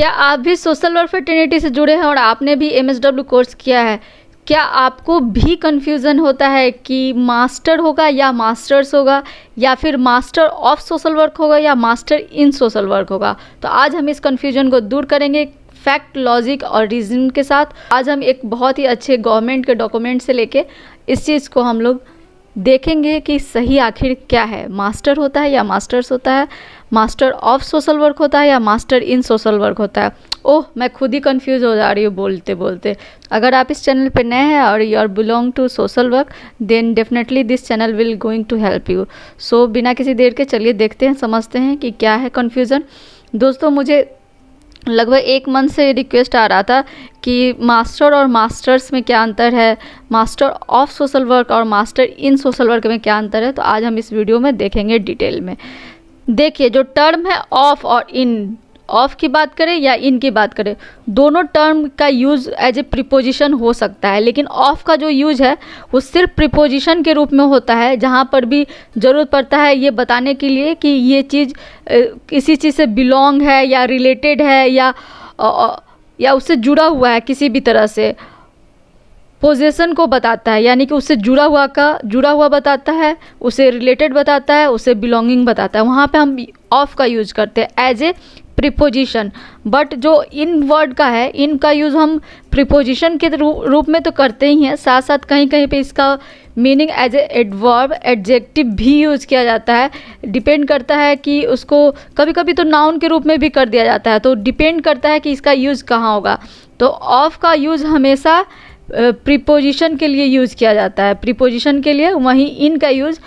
क्या आप भी सोशल वर्क फ्रेटर्निटी से जुड़े हैं और आपने भी MSW कोर्स किया है? क्या आपको भी कन्फ्यूज़न होता है कि मास्टर होगा या मास्टर्स होगा, या फिर मास्टर ऑफ सोशल वर्क होगा या मास्टर इन सोशल वर्क होगा? तो आज हम इस कन्फ्यूजन को दूर करेंगे फैक्ट, लॉजिक और रीज़न के साथ। आज हम एक बहुत ही अच्छे गवर्नमेंट के डॉक्यूमेंट से लेके इस चीज़ को हम लोग देखेंगे कि सही आखिर क्या है, मास्टर होता है या मास्टर्स होता है, मास्टर ऑफ सोशल वर्क होता है या मास्टर इन सोशल वर्क होता है। ओह, मैं खुद ही कंफ्यूज हो जा रही हूँ बोलते बोलते। अगर आप इस चैनल पे नए हैं और you are belong to social work, then definitely this channel will going to help you. So बिना किसी देर के चलिए देखते हैं, समझते हैं कि क्या है कन्फ्यूज़न। दोस्तों, मुझे लगभग 1 मंथ से रिक्वेस्ट आ रहा था कि मास्टर और मास्टर्स में क्या अंतर है, मास्टर ऑफ सोशल वर्क और मास्टर इन सोशल वर्क में क्या अंतर है। तो आज हम इस वीडियो में देखेंगे डिटेल में। देखिए, जो टर्म है ऑफ और इन, ऑफ की बात करें या इन की बात करें, दोनों टर्म का यूज़ एज ए प्रीपोजिशन हो सकता है, लेकिन ऑफ का जो यूज़ है वो सिर्फ प्रीपोजिशन के रूप में होता है, जहाँ पर भी ज़रूरत पड़ता है ये बताने के लिए कि ये चीज़ किसी चीज़ से बिलोंग है या रिलेटेड है या उससे जुड़ा हुआ है किसी भी तरह से। पोजेशन को बताता है, यानी कि उससे जुड़ा हुआ बताता है, उसे रिलेटेड बताता है, उसे बिलोंगिंग बताता है। वहाँ पे हम ऑफ का यूज़ करते हैं एज ए प्रीपोजिशन। बट जो इन वर्ड का है, इन का यूज़ हम प्रीपोजिशन के रूप में तो करते ही हैं, साथ साथ कहीं कहीं पे इसका meaning as a adverb, adjective भी यूज़ किया जाता है। डिपेंड करता है कि उसको कभी कभी तो नाउन के रूप में भी कर दिया जाता है, तो डिपेंड करता है कि इसका यूज़ कहाँ होगा। तो ऑफ का यूज़ हमेशा प्रीपोजिशन के लिए यूज़ किया जाता है, प्रीपोजिशन के लिए। वहीं इन का यूज़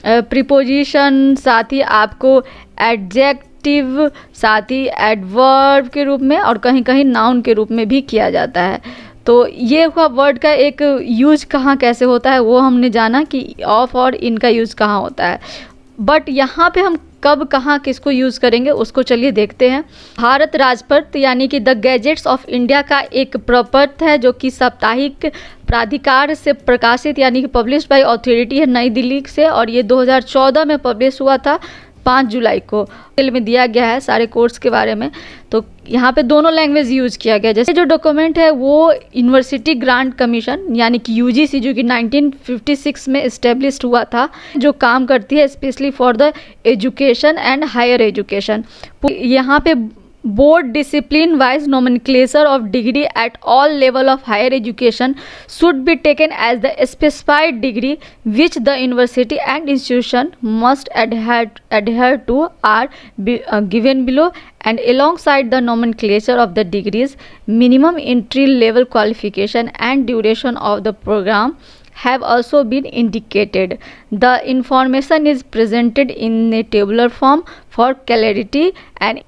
प्रीपोजिशन, साथ ही आपको एडजेक्टिव, साथ ही एडवर्ब के रूप में और कहीं कहीं नाउन के रूप में भी किया जाता है। तो ये हुआ वर्ड का एक यूज़ कहाँ कैसे होता है, वो हमने जाना कि ऑफ और इन का यूज़ कहाँ होता है। बट यहाँ पे हम कब कहाँ किसको यूज़ करेंगे उसको चलिए देखते हैं। भारत राजपत्र यानी कि द गैजेट्स ऑफ इंडिया का एक प्रपत्र है जो कि साप्ताहिक प्राधिकार से प्रकाशित यानी कि पब्लिश बाय अथॉरिटी है नई दिल्ली से, और ये 2014 में पब्लिश हुआ था 5 जुलाई को। में दिया गया है सारे कोर्स के बारे में। तो यहाँ पे दोनों लैंग्वेज यूज़ किया गया। जैसे जो डॉक्यूमेंट है वो यूनिवर्सिटी ग्रांट कमीशन यानी कि UGC, जो कि 1956 में इस्टेब्लिश हुआ था, जो काम करती है specially for the education and higher education. यहाँ पे board discipline wise nomenclature of degree at all level of higher education should be taken as the specified degree which the university and institution must adhere to are given below, and alongside the nomenclature of the degrees, minimum entry level qualification and duration of the program have also been indicated. The information is presented in a tabular form for clarity and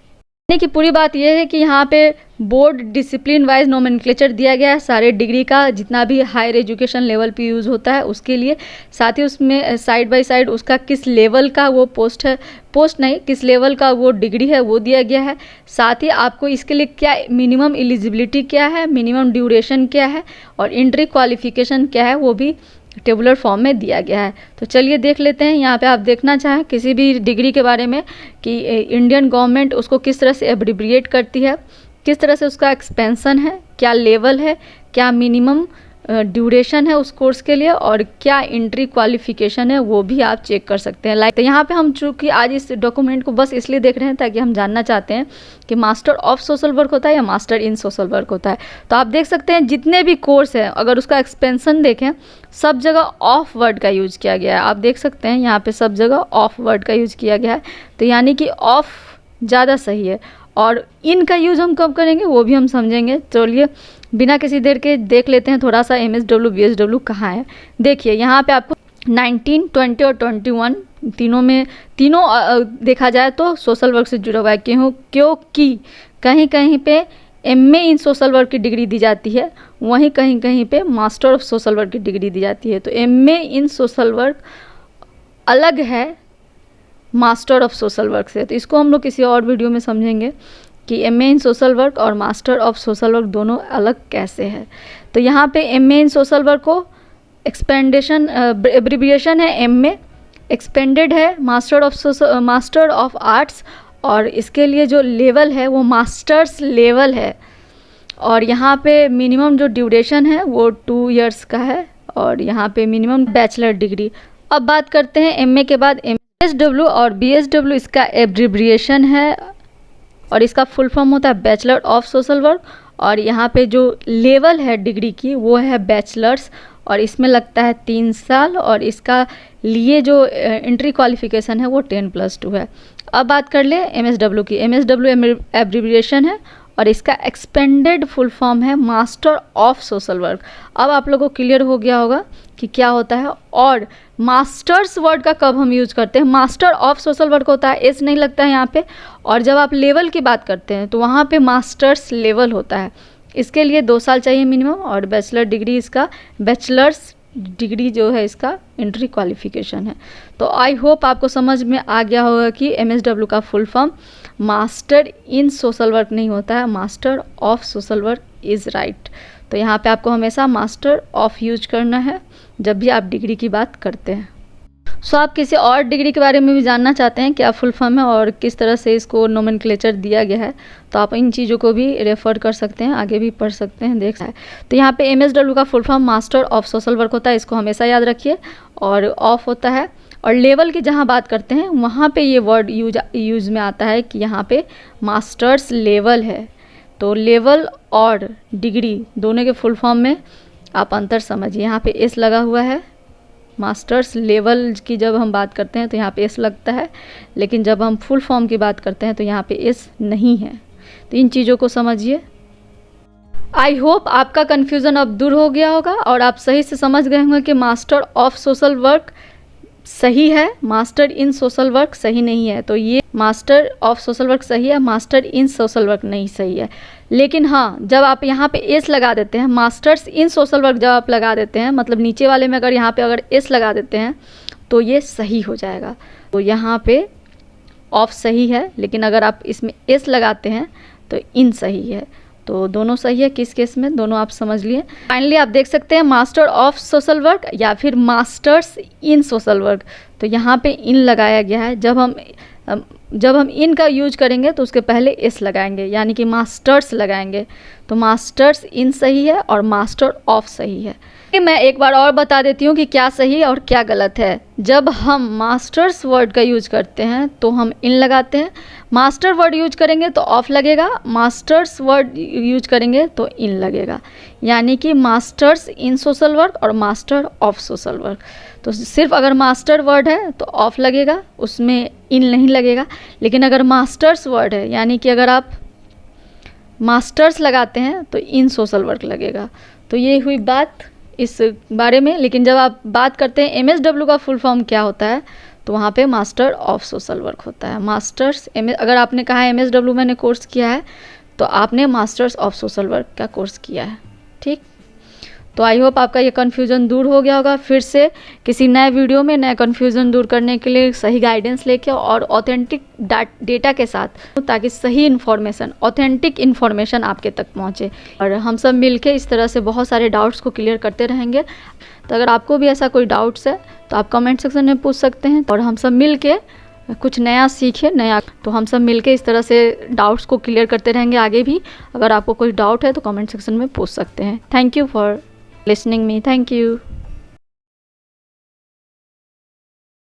कि पूरी बात यह है कि यहाँ पे board discipline wise nomenclature दिया गया है सारे डिग्री का, जितना भी हायर एजुकेशन लेवल पे यूज़ होता है उसके लिए। साथ ही उसमें साइड बाय साइड उसका किस लेवल का वो किस लेवल का वो डिग्री है वो दिया गया है। साथ ही आपको इसके लिए क्या मिनिमम एलिजिबिलिटी क्या है, मिनिमम ड्यूरेशन क्या है और एंट्री क्वालिफिकेशन क्या है, वो भी टेबुलर फॉर्म में दिया गया है। तो चलिए देख लेते हैं। यहाँ पे आप देखना चाहें किसी भी डिग्री के बारे में कि इंडियन गवर्नमेंट उसको किस तरह से एब्रिब्रिएट करती है, किस तरह से उसका एक्सपेंसन है, क्या लेवल है, क्या मिनिमम ड्यूरेशन है उस कोर्स के लिए और क्या एंट्री क्वालिफिकेशन है, वो भी आप चेक कर सकते हैं। तो यहाँ पे हम चूँकि आज इस डॉक्यूमेंट को बस इसलिए देख रहे हैं ताकि हम जानना चाहते हैं कि मास्टर ऑफ सोशल वर्क होता है या मास्टर इन सोशल वर्क होता है। तो आप देख सकते हैं जितने भी कोर्स हैं, अगर उसका एक्सपेंसन देखें, सब जगह ऑफ वर्ड का यूज़ किया गया है। आप देख सकते हैं यहाँ पे सब जगह ऑफ वर्ड का यूज़ किया गया है। तो यानी कि ऑफ ज़्यादा सही है, और इन का यूज़ हम कब करेंगे वो भी हम समझेंगे। चलिए बिना किसी देर के देख लेते हैं थोड़ा सा MSW BSW कहाँ है। देखिए यहाँ पे आपको 19, 20 और 21 तीनों देखा जाए तो सोशल वर्क से जुड़ा हुआ है। क्योंकि कहीं कहीं पे MA इन सोशल वर्क की डिग्री दी जाती है, वहीं कहीं कहीं पे मास्टर ऑफ सोशल वर्क की डिग्री दी जाती है। तो MA इन सोशल वर्क अलग है मास्टर ऑफ सोशल वर्क से। तो इसको हम लोग किसी और वीडियो में समझेंगे कि MA इन सोशल वर्क और मास्टर ऑफ सोशल वर्क दोनों अलग कैसे है। तो यहाँ पे MA इन सोशल वर्क को एब्रिविएशन है MA, एक्सपेंडेड है मास्टर ऑफ आर्ट्स और इसके लिए जो लेवल है वो मास्टर्स लेवल है, और यहाँ पे मिनिमम जो ड्यूरेशन है वो 2 इयर्स का है, और यहाँ पे मिनिमम बैचलर डिग्री। अब बात करते हैं एमए के बाद एमएसडब्ल्यू और बीएसडब्ल्यू, इसका एब्रिविएशन है और इसका फुल फॉर्म होता है बैचलर ऑफ सोशल वर्क। और यहाँ पे जो लेवल है डिग्री की वो है बैचलर्स, और इसमें लगता है 3 साल, और इसका लिए जो एंट्री क्वालिफिकेशन है वो 10+2 है। अब बात कर ले एमएसडब्ल्यू की। एमएसडब्ल्यू एब्रिविएशन है और इसका एक्सपेंडेड फुल फॉर्म है मास्टर ऑफ सोशल वर्क। अब आप लोगों को क्लियर हो गया होगा कि क्या होता है, और मास्टर्स वर्ड का कब हम यूज करते हैं। मास्टर ऑफ सोशल वर्क होता है, एस नहीं लगता है यहाँ पे, और जब आप लेवल की बात करते हैं तो वहाँ पे मास्टर्स लेवल होता है। इसके लिए 2 साल चाहिए मिनिमम, और बैचलर डिग्री, इसका बैचलर्स डिग्री जो है इसका एंट्री क्वालिफिकेशन है। तो आई होप आपको समझ में आ गया होगा कि एमएसडब्ल्यू का full form master in social work नहीं होता है, master of social work is right. तो यहाँ पे आपको हमेशा मास्टर ऑफ यूज करना है जब भी आप डिग्री की बात करते हैं। सो आप किसी और डिग्री के बारे में भी जानना चाहते हैं क्या फुल फॉर्म है और किस तरह से इसको नोमेनक्लेचर दिया गया है, तो आप इन चीज़ों को भी रेफर कर सकते हैं, आगे भी पढ़ सकते हैं, देख सकते हैं। तो यहाँ पे एमएसडब्ल्यू का full form master of social work होता है, इसको हमेशा याद रखिए, और ऑफ होता है। और लेवल की जहाँ बात करते हैं वहाँ पे ये वर्ड यूज में आता है कि यहाँ पे मास्टर्स लेवल है। तो लेवल और डिग्री दोनों के फुल फॉर्म में आप अंतर समझिए। यहाँ पे एस लगा हुआ है, मास्टर्स लेवल की जब हम बात करते हैं तो यहाँ पे एस लगता है, लेकिन जब हम फुल फॉर्म की बात करते हैं तो यहाँ पे एस नहीं है। तो इन चीज़ों को समझिए। आई होप आपका कन्फ्यूज़न अब दूर हो गया होगा और आप सही से समझ गए होंगे कि मास्टर ऑफ सोशल वर्क सही है, मास्टर इन सोशल वर्क सही नहीं है। तो ये मास्टर ऑफ सोशल वर्क सही है, मास्टर इन सोशल वर्क नहीं सही है। लेकिन हाँ, जब आप यहाँ पे एस लगा देते हैं, मास्टर्स इन सोशल वर्क जब आप लगा देते हैं, मतलब नीचे वाले में अगर यहाँ पे अगर एस लगा देते हैं तो ये सही हो जाएगा। तो यहाँ पे ऑफ सही है, लेकिन अगर आप इसमें एस लगाते हैं तो इन सही है। तो दोनों सही है, किस केस में, दोनों आप समझ लिए। फाइनली आप देख सकते हैं मास्टर ऑफ सोशल वर्क या फिर मास्टर्स इन सोशल वर्क। तो यहाँ पे इन लगाया गया है। जब हम इन का यूज करेंगे तो उसके पहले एस लगाएंगे, यानी कि मास्टर्स लगाएंगे। तो मास्टर्स इन सही है और मास्टर ऑफ सही है। मैं एक बार और बता देती हूँ कि क्या सही और क्या गलत है। जब हम मास्टर्स वर्ड का यूज करते हैं तो हम इन लगाते हैं, मास्टर वर्ड यूज करेंगे तो ऑफ लगेगा, मास्टर्स वर्ड यूज करेंगे तो इन लगेगा। यानी कि मास्टर्स इन सोशल वर्क और मास्टर ऑफ सोशल वर्क। तो सिर्फ अगर मास्टर वर्ड है तो ऑफ लगेगा, उसमें इन नहीं लगेगा। लेकिन अगर मास्टर्स वर्ड है, यानी कि अगर आप मास्टर्स लगाते हैं तो इन सोशल वर्क लगेगा। तो ये हुई बात इस बारे में। लेकिन जब आप बात करते हैं एमएसडब्ल्यू का फुल फॉर्म क्या होता है, तो वहाँ पे मास्टर ऑफ सोशल वर्क होता है। मास्टर्स अगर आपने कहा है एमएसडब्ल्यू मैंने कोर्स किया है, तो आपने मास्टर्स ऑफ सोशल वर्क का कोर्स किया है। ठीक, तो आई होप आपका ये कन्फ्यूज़न दूर हो गया होगा। फिर से किसी नए वीडियो में नया कन्फ्यूज़न दूर करने के लिए सही गाइडेंस लेके और ऑथेंटिक डेटा के साथ, ताकि सही इन्फॉर्मेशन, ऑथेंटिक इन्फॉर्मेशन आपके तक पहुँचे। और हम सब मिलके इस तरह से बहुत सारे डाउट्स को क्लियर करते रहेंगे। तो अगर आपको भी ऐसा कोई डाउट्स है तो आप कमेंट सेक्शन में पूछ सकते हैं, और हम सब मिल के कुछ नया सीखे, नया। तो हम सब मिलके इस तरह से डाउट्स को क्लियर करते रहेंगे आगे भी। अगर आपको कोई डाउट है तो कमेंट सेक्शन में पूछ सकते हैं। Thank you for listening me. Thank you.